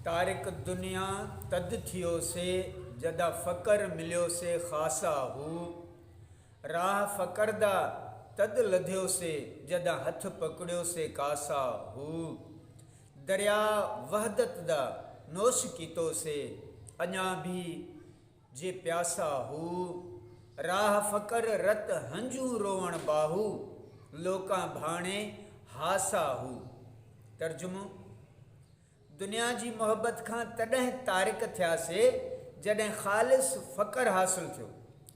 तारिक दुनिया तद थियो से जदा फ़कर मिलियो से ख़ासा हू। राह फ़कर दा तद लधियो से जदा हथ पकड़ियो से कासा हू। दरिया वहदत दा नोश कीतो से अञा भी जे प्यासा हू। राह फ़कर रत हंजू रोवण बाहू लोकां भाणे हासा हू। तर्जुमो दुनिया जी मोहब्बत खां तॾहिं तारिक थियासे जॾहिं ख़ालिस फ़कर हासिल थियो।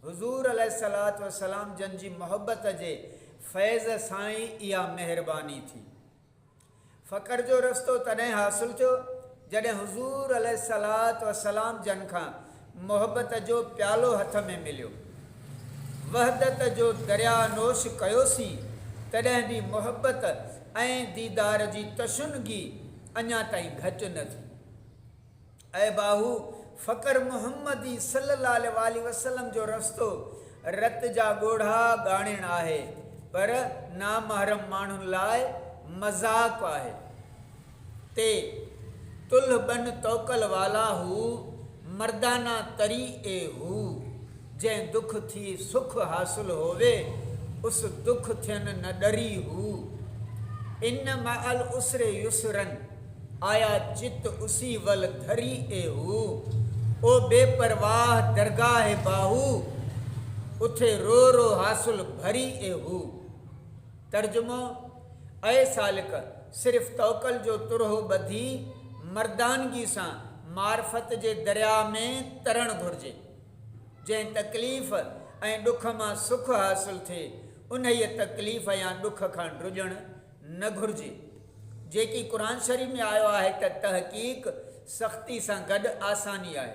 हुज़ूर अलैहिस्सलातु वस्सलाम जन जी मोहब्बत जे फैज़ सां ई इहा महिरबानी थी। फ़कर जो रस्तो तॾहिं हासिल थियो जॾहिं हुज़ूर अलैहिस्सलातु वस्सलाम जन खां मोहब्बत जो प्यालो हथ में मिलियो। वहदत जो दरिया नोश कयोसीं तॾहिं बि मोहब्बत ऐं दीदार जी तशुनगी अञा ताईं घटि न थी। ऐं बाहू फ़कर मुहम्मदी सल्लल्लाहु अलैहि वसल्लम जो रस्तो रत जा ॻोढ़ा ॻाणिण आहे, पर नामहरम माण्हुनि लाइ मज़ाक़ आहे। ते तुल्ह बन तौकल वाला हू मर्दाना तरी ए हू। जंहिं दुख थी सुख हासिल होवे उस दुख थियन न डरी हू। इन मअल उसरे युसरन आया चित उसी वल धरी ए हू। ओ बेपरवाह दरगाह बाहू उथे रो रो हासिल भरी ए हू। तर्जुमो ऐ सालिक सिर्फ़ तौकल जो तुरहो ॿधी मर्दानगी सां मार्फत जे दरिया में तरण घुरिजे। जंहिं तकलीफ़ ऐं ॾुख मां सुख हासिल थिए उन ई तकलीफ़ या ॾुख खां ड्रुजण न घुरिजे। जेकी क़ुरान शरीफ़ में आयो आहे त तहक़ीक़ सख़्ती सां गॾु आसानी आहे,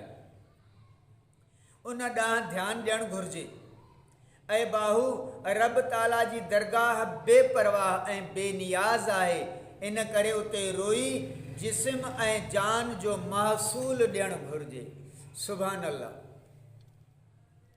उन ॾांहुं ध्यानु ॾियणु घुरिजे। ऐं बाहू रब ताला जी दरगाह बेपरवाह ऐं बेनियाज़ आहे, इन करे उते रोई जिस्म ऐं जान जो महसूल ॾियणु घुरिजे। सुभान अल्लाह।